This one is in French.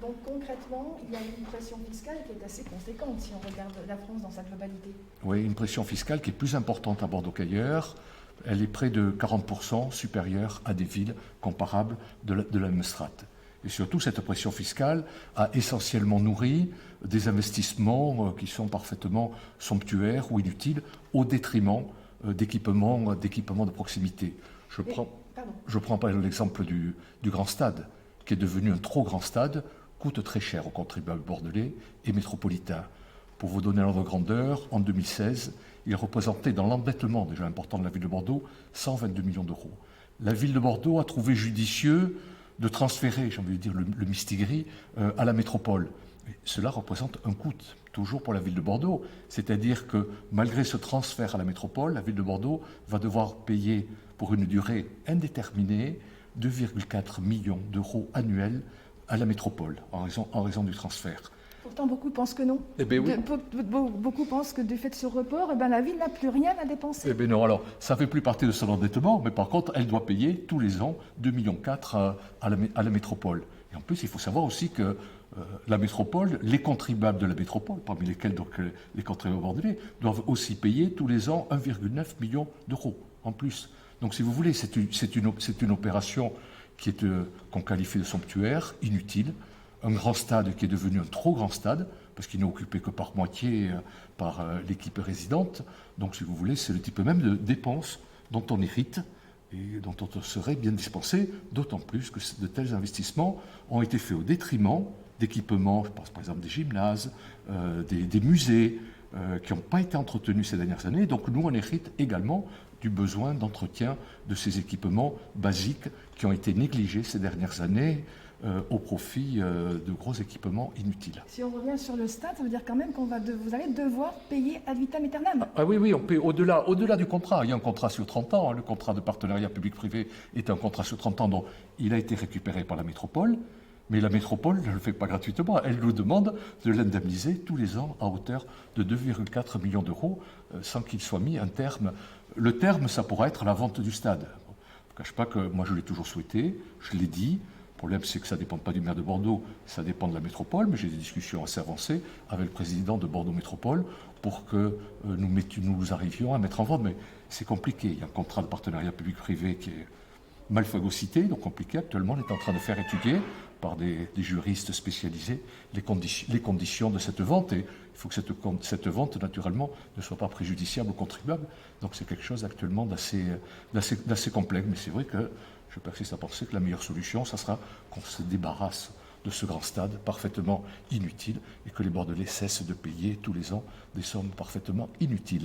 Donc concrètement, il y a une pression fiscale qui est assez conséquente si on regarde la France dans sa globalité. Oui, une pression fiscale qui est plus importante à Bordeaux qu'ailleurs. Elle est près de 40% supérieure à des villes comparables de la même strate. Et surtout, cette pression fiscale a essentiellement nourri des investissements qui sont parfaitement somptuaires ou inutiles au détriment d'équipements de proximité. Je prends par exemple l'exemple du Grand Stade, qui est devenu un trop grand stade, coûte très cher aux contribuables bordelais et métropolitains. Pour vous donner l'ordre de grandeur, en 2016, il représentait dans l'endettement déjà important de la ville de Bordeaux 122 millions d'euros. La ville de Bordeaux a trouvé judicieux de transférer, j'ai envie de dire, le Mistigris à la métropole. Et cela représente un coût, toujours pour la ville de Bordeaux. C'est-à-dire que malgré ce transfert à la métropole, la ville de Bordeaux va devoir payer pour une durée indéterminée 2,4 millions d'euros annuels à la métropole en raison du transfert. Pourtant, beaucoup pensent que non. Eh bien, oui. Beaucoup pensent que du fait de ce report, la ville n'a plus rien à dépenser. Eh bien non, alors ça ne fait plus partie de son endettement, mais par contre, elle doit payer tous les ans 2,4 millions à la métropole. Et en plus, il faut savoir aussi que la métropole, les contribuables de la métropole, parmi lesquels donc, les contribuables bordelais, doivent aussi payer tous les ans 1,9 million d'euros en plus. Donc si vous voulez, c'est une opération qui est qu'on qualifie de somptuaire, inutile. Un grand stade qui est devenu un trop grand stade, parce qu'il n'est occupé que par moitié par l'équipe résidente. Donc, si vous voulez, c'est le type même de dépenses dont on hérite et dont on serait bien dispensé, d'autant plus que de tels investissements ont été faits au détriment d'équipements, je pense par exemple des gymnases, des musées, qui n'ont pas été entretenus ces dernières années. Donc, nous, on hérite également du besoin d'entretien de ces équipements basiques qui ont été négligés ces dernières années, au profit de gros équipements inutiles. Si on revient sur le stade, ça veut dire quand même vous allez devoir payer ad vitam aeternam. Ah oui, on paie au-delà du contrat. Il y a un contrat sur 30 ans. Le contrat de partenariat public-privé est un contrat sur 30 ans dont il a été récupéré par la métropole. Mais la métropole ne le fait pas gratuitement. Elle nous demande de l'indemniser tous les ans à hauteur de 2,4 millions d'euros sans qu'il soit mis un terme. Le terme, ça pourrait être la vente du stade. Bon, je ne cache pas que moi, je l'ai toujours souhaité. Je l'ai dit. Le problème, c'est que ça ne dépend pas du maire de Bordeaux, ça dépend de la métropole, mais j'ai des discussions assez avancées avec le président de Bordeaux Métropole pour que nous arrivions à mettre en vente. Mais c'est compliqué. Il y a un contrat de partenariat public-privé qui est mal phagocyté, donc compliqué. Actuellement, on est en train de faire étudier par des juristes spécialisés les conditions de cette vente. Et il faut que cette vente, naturellement, ne soit pas préjudiciable aux contribuables. Donc c'est quelque chose actuellement d'assez complexe. Mais c'est vrai que je persiste à penser que la meilleure solution, ça sera qu'on se débarrasse de ce grand stade parfaitement inutile et que les Bordelais cessent de payer tous les ans des sommes parfaitement inutiles.